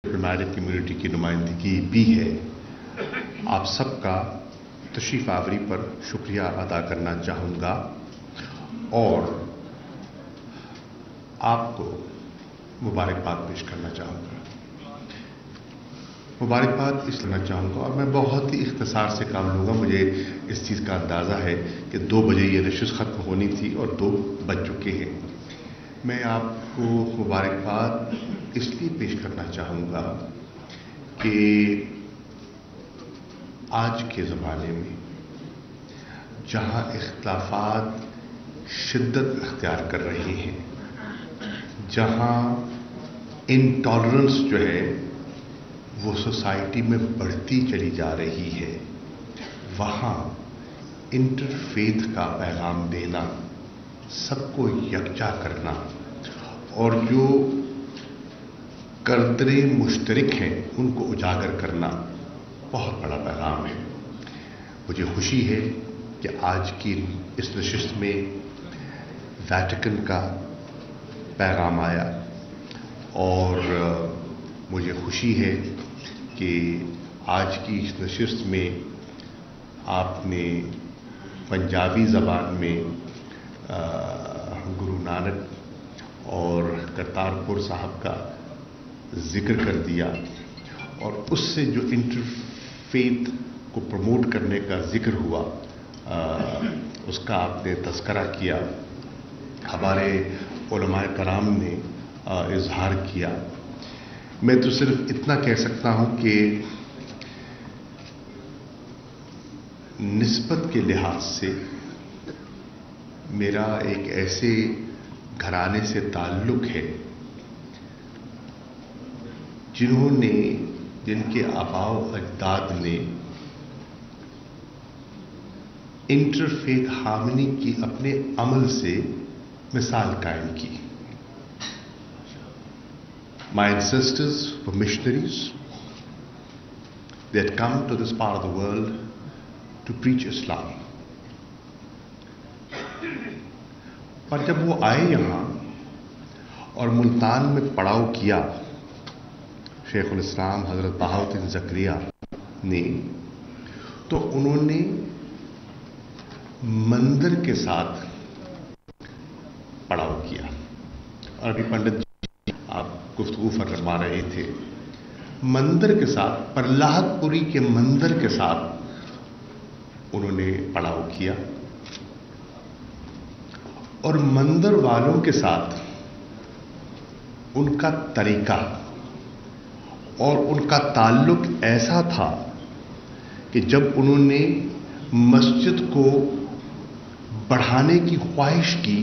Diplomatic community کی نمائندگی بھی ہے، آپ سب کا تشریف آوری پر شکریہ ادا کرنا چاہوں گا اور آپ کو مبارکباد پیش کرنا چاہوں گا۔ مبارکباد اس لینا چاہوں گا اور میں بہت ہی اختصار سے کام لوں گا۔ مجھے اس چیز کا اندازہ ہے کہ 2 بجے یہ نشست ختم ہونی تھی اور 2 بج چکے ہیں۔ میں آپ کو مبارکباد اس لیے پیش کرنا چاہوں گا کہ آج کے زمانے میں جہاں اختلافات شدت اختیار کر رہے ہیں، جہاں انٹالرنس جو ہے وہ سوسائٹی میں بڑھتی چلی جا رہی ہے، وہاں انٹرفیتھ کا پیغام دینا، سب کو یکجا کرنا اور جو قدرے مشترک ہیں ان کو اجاگر کرنا بہت بڑا پیغام ہے۔ مجھے خوشی ہے کہ آج کی اس نشست میں ویٹیکن کا پیغام آیا اور مجھے خوشی ہے کہ آج کی اس نشست میں آپ نے پنجابی زبان میں گرو نانک اور کرتارپور صاحب کا ذکر کر دیا اور اس سے جو انٹرفیتھ کو پروموٹ کرنے کا ذکر ہوا اس کا آپ نے تذکرہ کیا، ہمارے علماء کرام نے اظہار کیا۔ میں تو صرف اتنا کہہ سکتا ہوں کہ نسبت کے لحاظ سے میرا ایک ایسے گھرانے سے تعلق ہے جن کے آباء و اجداد نے انٹرفیتھ ہارمنی کی اپنے عمل سے مثال قائم کی۔ My ancestors were missionaries. They had come to this part of the world to preach Islam. پر جب وہ آئے یہاں اور ملتان میں پڑاؤ کیا شیخ الاسلام حضرت بہاؤالدین زکریا نے، تو انہوں نے مندر کے ساتھ پڑاؤ کیا۔ اور ابھی پنڈت جی آپ گفتگو فرما رہے تھے، مندر کے ساتھ، پرلاحت پوری کے مندر کے ساتھ انہوں نے پڑاؤ کیا اور مندر والوں کے ساتھ ان کا طریقہ اور ان کا تعلق ایسا تھا کہ جب انہوں نے مسجد کو بڑھانے کی خواہش کی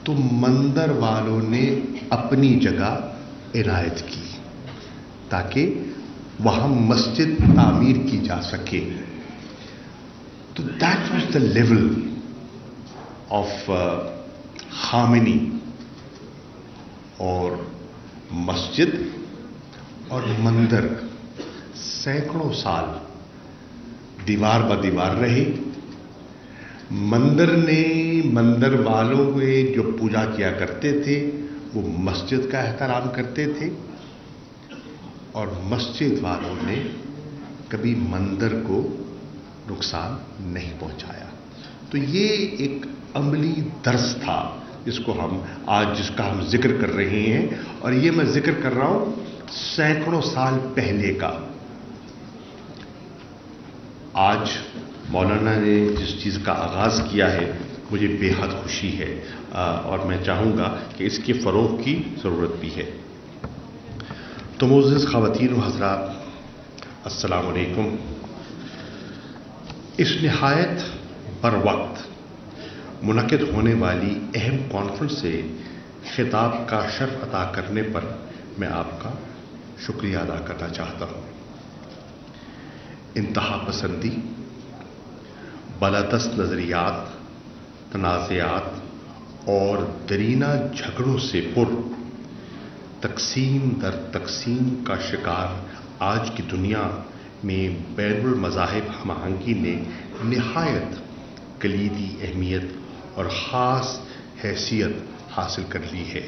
تو مندر والوں نے اپنی جگہ عنایت کی تاکہ وہاں مسجد تعمیر کی جا سکے۔ تو that was the level of harmony, اور مسجد اور مندر سینکڑوں سال دیوار ب دیوار رہے۔ مندر والوں کو جو پوجا کیا کرتے تھے وہ مسجد کا احترام کرتے تھے اور مسجد والوں نے کبھی مندر کو نقصان نہیں پہنچایا۔ تو یہ ایک عملی درس تھا جس کا ہم ذکر کر رہے ہیں، اور یہ میں ذکر کر رہا ہوں سینکڑوں سال پہلے کا۔ آج مولانا نے جس چیز کا آغاز کیا ہے مجھے بے حد خوشی ہے اور میں چاہوں گا کہ اس کے فروغ کی ضرورت بھی ہے۔ تو معزز خواتین و حضرات، السلام علیکم۔ اس نہایت بروقت منعقد ہونے والی اہم کانفرنس سے خطاب کا شرف عطا کرنے پر میں آپ کا شکریہ ادا کرنا چاہتا ہوں۔ انتہا پسندی، بالادست نظریات، تنازعات اور درینہ جھگڑوں سے پر تقسیم در تقسیم کا شکار آج کی دنیا میں بین المذاہب ہم آہنگی نے نہایت کلیدی اہمیت اور خاص حیثیت حاصل کر لی ہے۔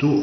2